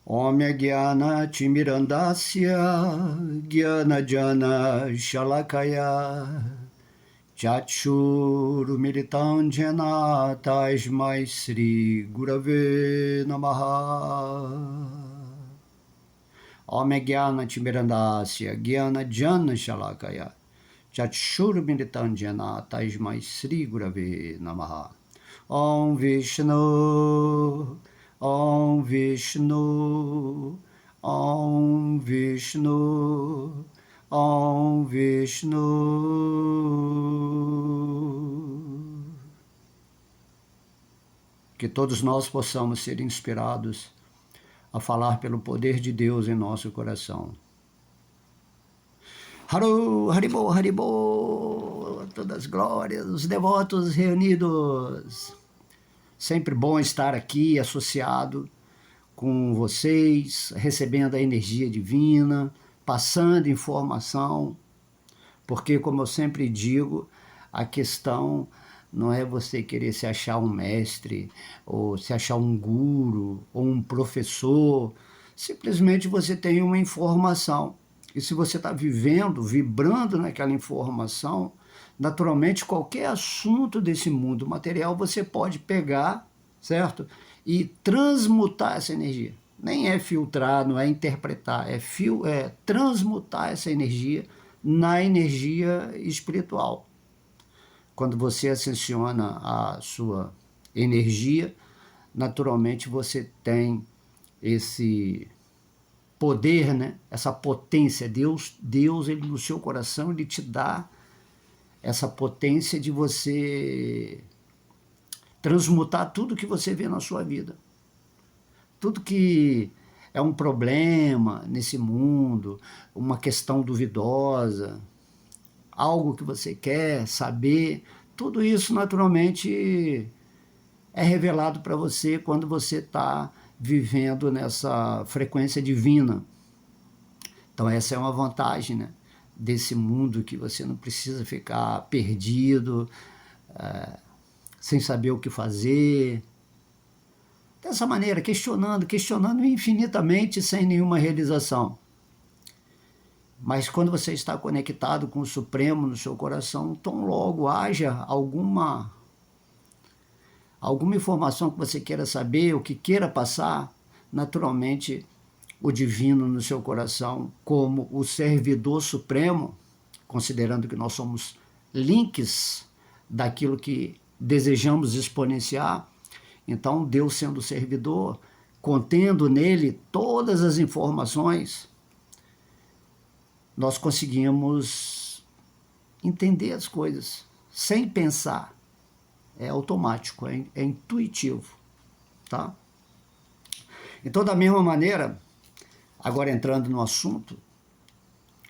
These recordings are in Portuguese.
Om Gyana Timirandasya Gyana Jana Shalakaya Chachur Militanjana Tasmai Sri Gurave Namaha. Om Gyana Timirandasya Gyana Jana Shalakaya Chachur Militanjana Tasmai Sri Gurave Namaha. Om Vishnu Om Vishnu, Om Vishnu, Om Vishnu. Que todos nós possamos ser inspirados a falar pelo poder de Deus em nosso coração. Haru, Haribo, Haribo, todas as glórias, os devotos reunidos. Sempre bom estar aqui associado com vocês, recebendo a energia divina, passando informação, porque, como eu sempre digo, a questão não é você querer se achar um mestre, ou se achar um guru, ou um professor, simplesmente você tem uma informação. E se você está vivendo, vibrando naquela informação, naturalmente, qualquer assunto desse mundo material você pode pegar, certo? E transmutar essa energia. Nem é filtrar, não é interpretar, é transmutar essa energia na energia espiritual. Quando você ascensiona a sua energia, naturalmente você tem esse poder, né? Essa potência. Deus ele, no seu coração, ele te dá essa potência de você transmutar tudo que você vê na sua vida. Tudo que é um problema nesse mundo, uma questão duvidosa, algo que você quer saber, tudo isso naturalmente é revelado para você quando você está vivendo nessa frequência divina. Então essa é uma vantagem, né, desse mundo, que você não precisa ficar perdido, sem saber o que fazer. Dessa maneira, questionando infinitamente sem nenhuma realização. Mas quando você está conectado com o Supremo no seu coração, tão logo haja alguma informação que você queira saber, o que queira passar, naturalmente o divino no seu coração, como o servidor supremo, considerando que nós somos links daquilo que desejamos exponenciar, então Deus sendo o servidor, contendo nele todas as informações, nós conseguimos entender as coisas sem pensar. É automático, é intuitivo, tá? Então, da mesma maneira, agora entrando no assunto,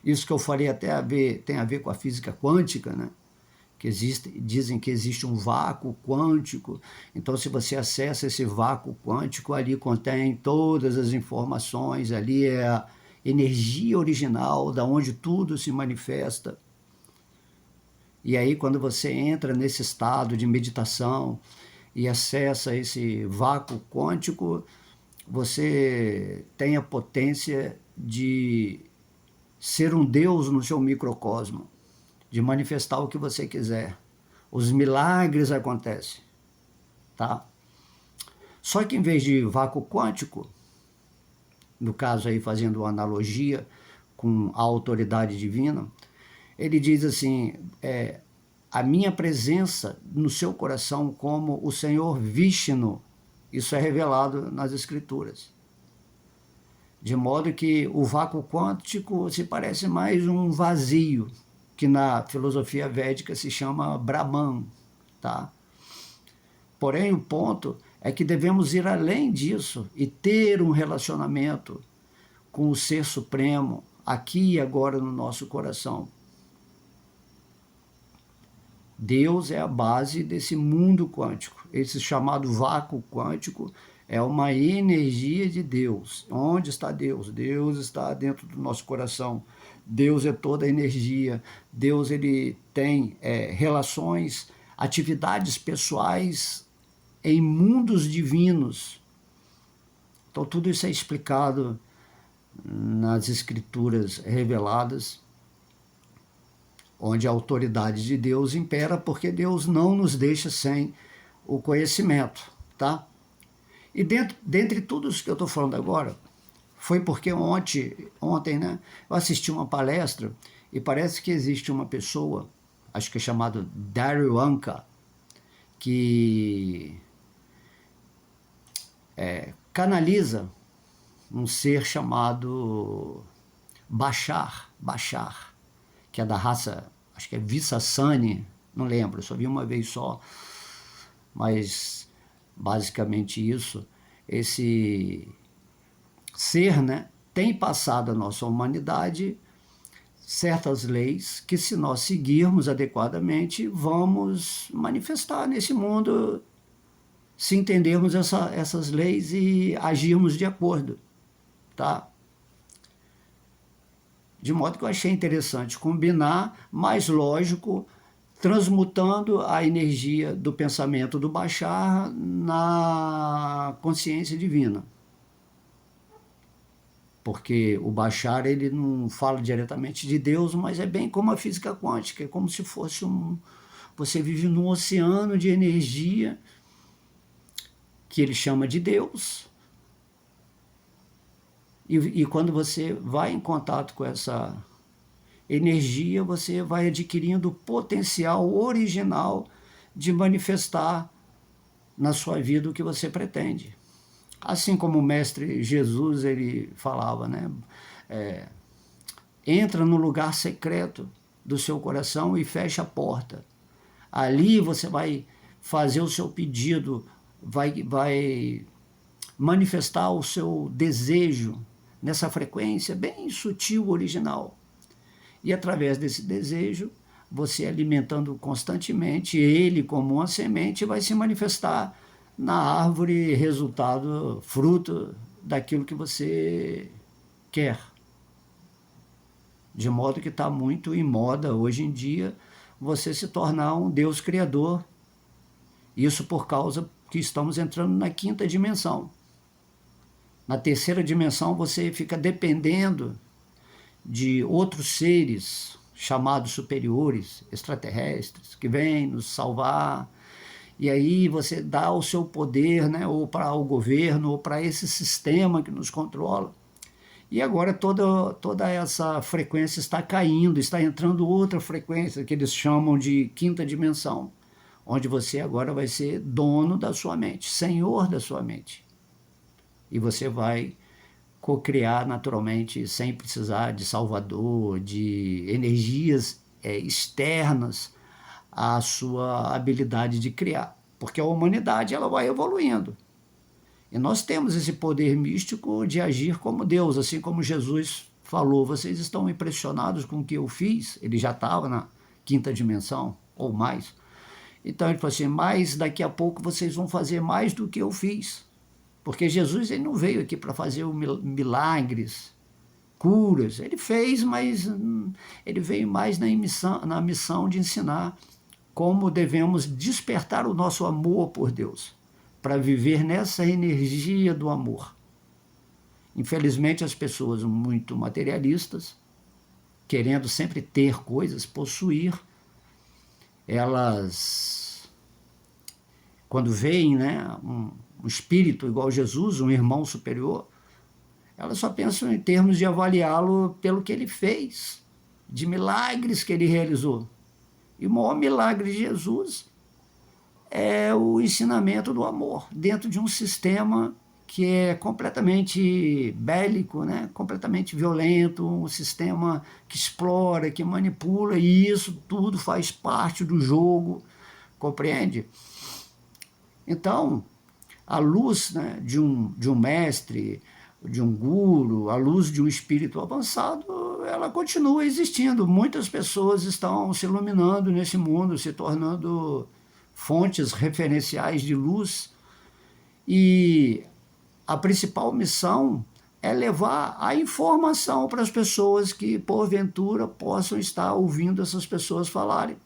isso que eu falei até tem a ver com a física quântica, né? Que dizem que existe um vácuo quântico. Então, se você acessa esse vácuo quântico, ali contém todas as informações, ali é a energia original, da onde tudo se manifesta. E aí, quando você entra nesse estado de meditação e acessa esse vácuo quântico, você tem a potência de ser um Deus no seu microcosmo, de manifestar o que você quiser. Os milagres acontecem, tá? Só que em vez de vácuo quântico, no caso aí fazendo uma analogia com a autoridade divina, ele diz assim, a minha presença no seu coração como o Senhor Vishnu, isso é revelado nas Escrituras. De modo que o vácuo quântico se parece mais um vazio, que na filosofia védica se chama Brahman, tá? Porém, o ponto é que devemos ir além disso e ter um relacionamento com o Ser Supremo, aqui e agora no nosso coração. Deus é a base desse mundo quântico. Esse chamado vácuo quântico é uma energia de Deus. Onde está Deus? Deus está dentro do nosso coração. Deus é toda a energia. Deus ele tem relações, atividades pessoais em mundos divinos. Então tudo isso é explicado nas escrituras reveladas, onde a autoridade de Deus impera, porque Deus não nos deixa sem o conhecimento, tá? E dentre tudo isso que eu estou falando agora, foi porque ontem, né, eu assisti uma palestra e parece que existe uma pessoa, acho que é chamado Dario Anka, que canaliza um ser chamado Bashar, que é da raça, acho que é Vissasani, não lembro, só vi uma vez só, mas basicamente isso, esse ser, né, tem passado à nossa humanidade certas leis que, se nós seguirmos adequadamente, vamos manifestar nesse mundo, se entendermos essas leis e agirmos de acordo, tá? De modo que eu achei interessante combinar, mais lógico, transmutando a energia do pensamento do Bashar na consciência divina. Porque o Bashar, ele não fala diretamente de Deus, mas é bem como a física quântica, é como se fosse você vive num oceano de energia que ele chama de Deus, e quando você vai em contato com essa energia, você vai adquirindo o potencial original de manifestar na sua vida o que você pretende. Assim como o mestre Jesus, ele falava, né? Entra no lugar secreto do seu coração e fecha a porta. Ali você vai fazer o seu pedido, vai manifestar o seu desejo nessa frequência bem sutil, original. E através desse desejo, você alimentando constantemente, ele como uma semente vai se manifestar na árvore, resultado, fruto daquilo que você quer. De modo que está muito em moda hoje em dia você se tornar um Deus criador. Isso por causa que estamos entrando na quinta dimensão. Na terceira dimensão você fica dependendo de outros seres chamados superiores, extraterrestres, que vêm nos salvar. E aí você dá o seu poder, né, ou para o governo, ou para esse sistema que nos controla. E agora toda essa frequência está caindo, está entrando outra frequência que eles chamam de quinta dimensão, onde você agora vai ser dono da sua mente, senhor da sua mente. E você vai co-criar naturalmente, sem precisar de salvador, de energias externas à sua habilidade de criar. Porque a humanidade ela vai evoluindo. E nós temos esse poder místico de agir como Deus, assim como Jesus falou, vocês estão impressionados com o que eu fiz? Ele já estava na quinta dimensão, ou mais. Então ele falou assim, mas daqui a pouco vocês vão fazer mais do que eu fiz. Porque Jesus ele não veio aqui para fazer milagres, curas. Ele fez, mas ele veio mais na missão de ensinar como devemos despertar o nosso amor por Deus, para viver nessa energia do amor. Infelizmente, as pessoas muito materialistas, querendo sempre ter coisas, possuir, elas, quando veem, né, um espírito igual Jesus, um irmão superior, elas só pensam em termos de avaliá-lo pelo que ele fez, de milagres que ele realizou. E o maior milagre de Jesus é o ensinamento do amor, dentro de um sistema que é completamente bélico, né? Completamente violento, um sistema que explora, que manipula, e isso tudo faz parte do jogo, compreende? Então, a luz, né, de um mestre, de um guru, a luz de um espírito avançado, ela continua existindo. Muitas pessoas estão se iluminando nesse mundo, se tornando fontes referenciais de luz, e a principal missão é levar a informação para as pessoas que, porventura, possam estar ouvindo essas pessoas falarem.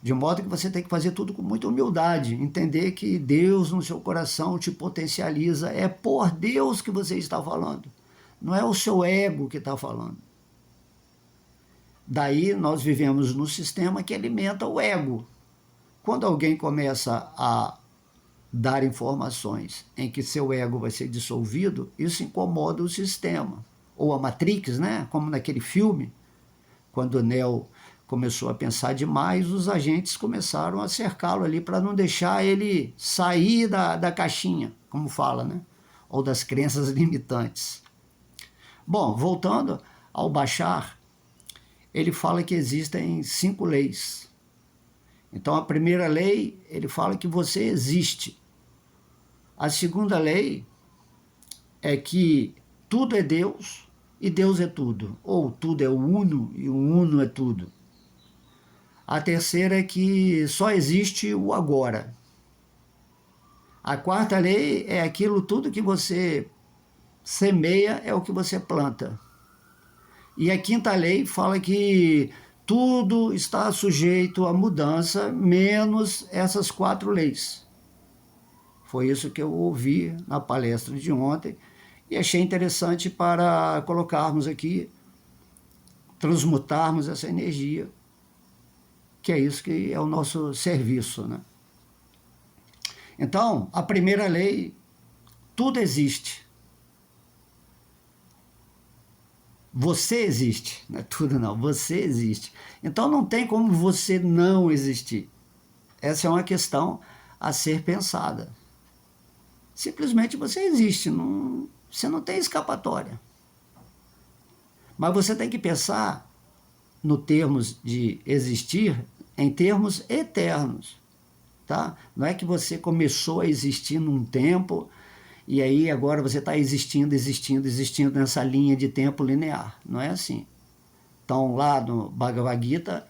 De modo que você tem que fazer tudo com muita humildade, entender que Deus no seu coração te potencializa, é por Deus que você está falando, não é o seu ego que está falando. Daí nós vivemos num sistema que alimenta o ego. Quando alguém começa a dar informações em que seu ego vai ser dissolvido, isso incomoda o sistema. Ou a Matrix, né? Como naquele filme, quando o Neo começou a pensar demais, os agentes começaram a cercá-lo ali para não deixar ele sair da caixinha, como fala, né? Ou das crenças limitantes. Bom, voltando ao Bashar, ele fala que existem 5 leis. Então, a primeira lei, ele fala que você existe. A segunda lei é que tudo é Deus e Deus é tudo. Ou tudo é o uno e o uno é tudo. A terceira é que só existe o agora. A quarta lei é aquilo tudo que você semeia é o que você planta. E a quinta lei fala que tudo está sujeito à mudança, menos essas 4 leis. Foi isso que eu ouvi na palestra de ontem e achei interessante para colocarmos aqui, transmutarmos essa energia, que é isso que é o nosso serviço, né? Então, a primeira lei, tudo existe. Você existe, não é tudo não, você existe. Então não tem como você não existir. Essa é uma questão a ser pensada. Simplesmente você existe, você não tem escapatória. Mas você tem que pensar no termos de existir em termos eternos, tá? Não é que você começou a existir num tempo e aí agora você está existindo nessa linha de tempo linear. Não é assim. Então lá no Bhagavad Gita,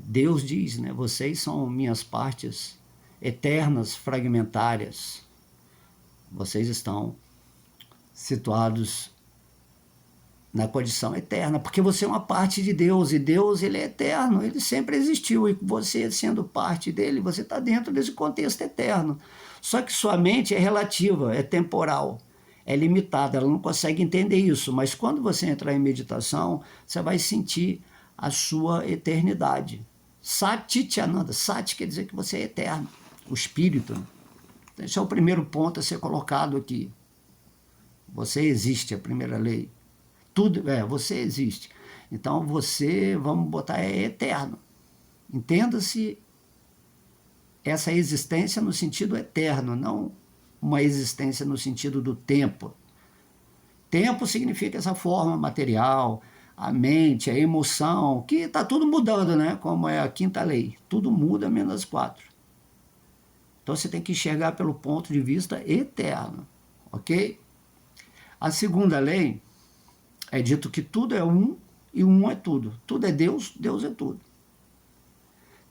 Deus diz, né? Vocês são minhas partes eternas, fragmentárias. Vocês estão situados na condição eterna, porque você é uma parte de Deus, e Deus ele é eterno, ele sempre existiu, e você sendo parte dele, você está dentro desse contexto eterno. Só que sua mente é relativa, é temporal, é limitada, ela não consegue entender isso, mas quando você entrar em meditação, você vai sentir a sua eternidade. Satityananda, Sat quer dizer que você é eterno, o espírito. Esse é o primeiro ponto a ser colocado aqui. Você existe, a primeira lei. Tudo, você existe. Então você, vamos botar, é eterno. Entenda-se essa existência no sentido eterno, não uma existência no sentido do tempo. Tempo significa essa forma material, a mente, a emoção, que está tudo mudando, né? Como é a quinta lei. Tudo muda menos as 4. Então você tem que enxergar pelo ponto de vista eterno, ok? A segunda lei é dito que tudo é um e um é tudo. Tudo é Deus, Deus é tudo.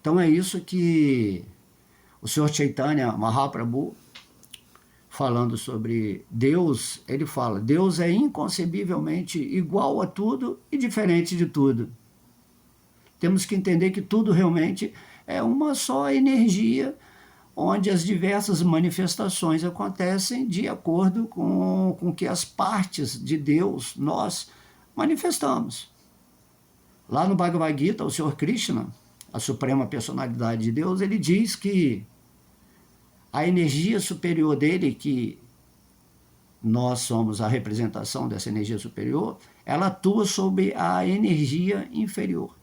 Então é isso que o Senhor Chaitanya Mahaprabhu, falando sobre Deus, ele fala, Deus é inconcebivelmente igual a tudo e diferente de tudo. Temos que entender que tudo realmente é uma só energia, onde as diversas manifestações acontecem de acordo com que as partes de Deus nós manifestamos. Lá no Bhagavad Gita, o Senhor Krishna, a suprema personalidade de Deus, ele diz que a energia superior dele, que nós somos a representação dessa energia superior, ela atua sobre a energia inferior.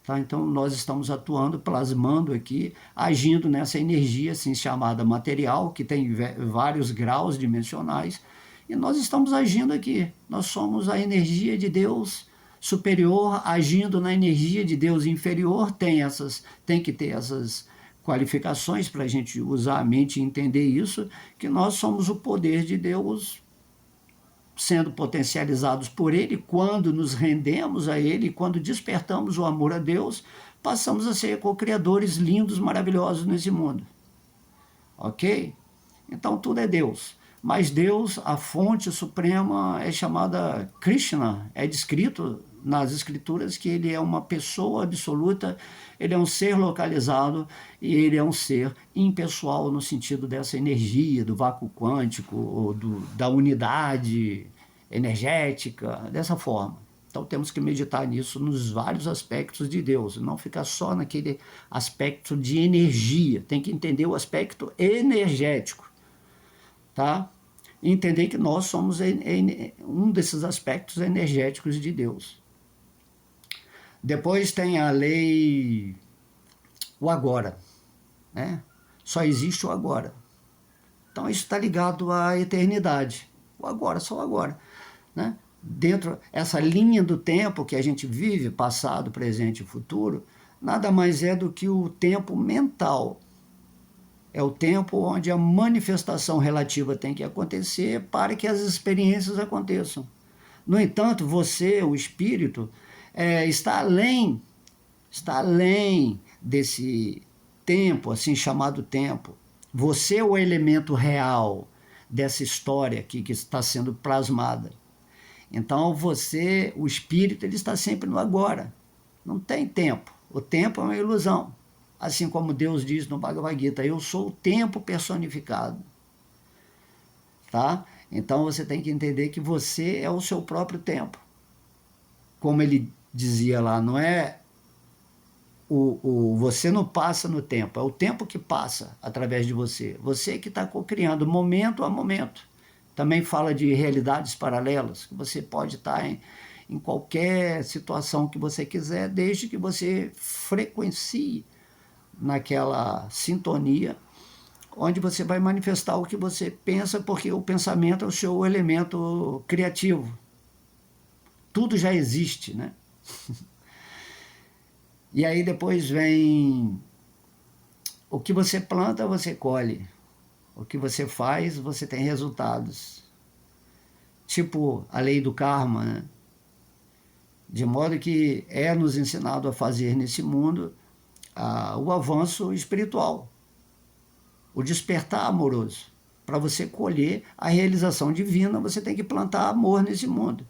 Tá? Então, nós estamos atuando, plasmando aqui, agindo nessa energia assim, chamada material, que tem vários graus dimensionais, e nós estamos agindo aqui. Nós somos a energia de Deus superior, agindo na energia de Deus inferior, tem que ter essas qualificações para a gente usar a mente e entender isso, que nós somos o poder de Deus sendo potencializados por Ele. Quando nos rendemos a Ele, quando despertamos o amor a Deus, passamos a ser co-criadores lindos, maravilhosos nesse mundo. Ok? Então tudo é Deus. Mas Deus, a fonte suprema, é chamada Krishna, é descrito nas Escrituras que ele é uma pessoa absoluta, ele é um ser localizado e ele é um ser impessoal no sentido dessa energia, do vácuo quântico, ou da unidade energética, dessa forma. Então temos que meditar nisso nos vários aspectos de Deus, não ficar só naquele aspecto de energia, tem que entender o aspecto energético, tá? Entender que nós somos um desses aspectos energéticos de Deus. Depois tem a lei, o agora, né? Só existe o agora. Então isso está ligado à eternidade. O agora, só o agora, né? Dentro essa linha do tempo que a gente vive, passado, presente e futuro, nada mais é do que o tempo mental. É o tempo onde a manifestação relativa tem que acontecer para que as experiências aconteçam. No entanto, você, o espírito, está além desse tempo, assim chamado tempo. Você é o elemento real dessa história aqui que está sendo plasmada. Então você, o espírito, ele está sempre no agora. Não tem tempo. O tempo é uma ilusão. Assim como Deus diz no Bhagavad Gita, eu sou o tempo personificado. Tá? Então você tem que entender que você é o seu próprio tempo. Como ele dizia lá, não é você não passa no tempo, é o tempo que passa através de você. Você que está criando momento a momento. Também fala de realidades paralelas, que você pode estar em qualquer situação que você quiser, desde que você frequencie naquela sintonia, onde você vai manifestar o que você pensa, porque o pensamento é o seu elemento criativo. Tudo já existe, né? E aí depois vem o que você planta, você colhe. O que você faz, você tem resultados. Tipo a lei do karma, né? De modo que é nos ensinado a fazer nesse mundo o avanço espiritual, o despertar amoroso. Para você colher a realização divina, você tem que plantar amor nesse mundo.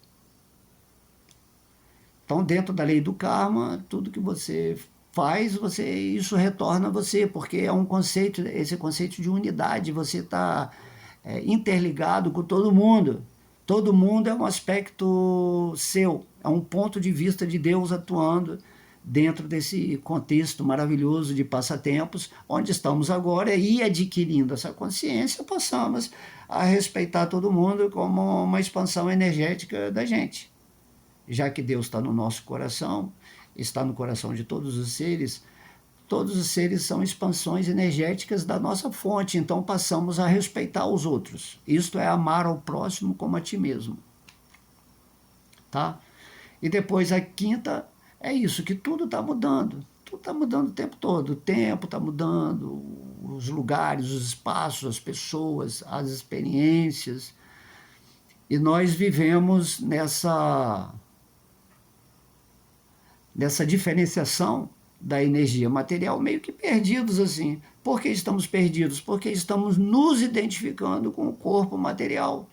Então, dentro da lei do karma, tudo que você faz, isso retorna a você, porque é um conceito, esse conceito de unidade, você está interligado com todo mundo. Todo mundo é um aspecto seu, é um ponto de vista de Deus atuando dentro desse contexto maravilhoso de passatempos, onde estamos agora, e adquirindo essa consciência, passamos a respeitar todo mundo como uma expansão energética da gente. Já que Deus está no nosso coração, está no coração de todos os seres são expansões energéticas da nossa fonte, então passamos a respeitar os outros. Isto é amar ao próximo como a ti mesmo. Tá? E depois a quinta é isso, que tudo está mudando. Tudo está mudando o tempo todo. O tempo está mudando, os lugares, os espaços, as pessoas, as experiências. E nós vivemos nessa diferenciação da energia material, meio que perdidos assim. Por que estamos perdidos? Porque estamos nos identificando com o corpo material,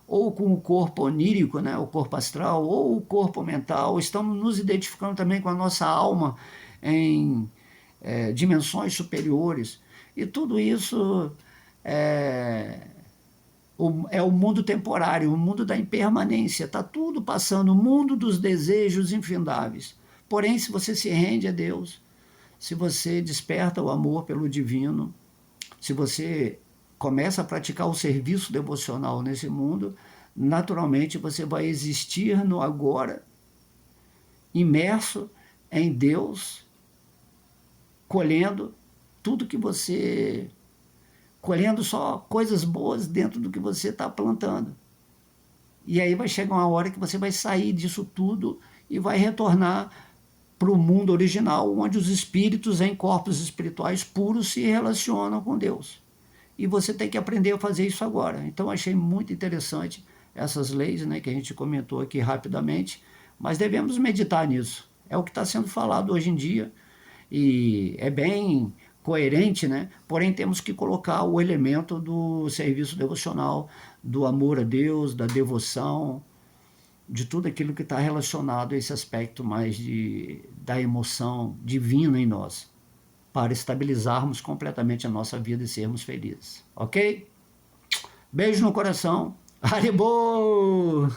ou com o corpo onírico, né? O corpo astral, ou o corpo mental. Estamos nos identificando também com a nossa alma em dimensões superiores. E tudo isso é o mundo temporário, o mundo da impermanência. Está tudo passando, o mundo dos desejos infindáveis. Porém, se você se rende a Deus, se você desperta o amor pelo divino, se você começa a praticar o serviço devocional nesse mundo, naturalmente você vai existir no agora, imerso em Deus, colhendo tudo que você... colhendo só coisas boas dentro do que você está plantando. E aí vai chegar uma hora que você vai sair disso tudo e vai retornar para o mundo original, onde os espíritos em corpos espirituais puros se relacionam com Deus. E você tem que aprender a fazer isso agora. Então, achei muito interessante essas leis, né, que a gente comentou aqui rapidamente, mas devemos meditar nisso. É o que está sendo falado hoje em dia, e é bem coerente, né? Porém, temos que colocar o elemento do serviço devocional, do amor a Deus, da devoção, de tudo aquilo que está relacionado a esse aspecto mais da emoção divina em nós, para estabilizarmos completamente a nossa vida e sermos felizes, ok? Beijo no coração, Haribo!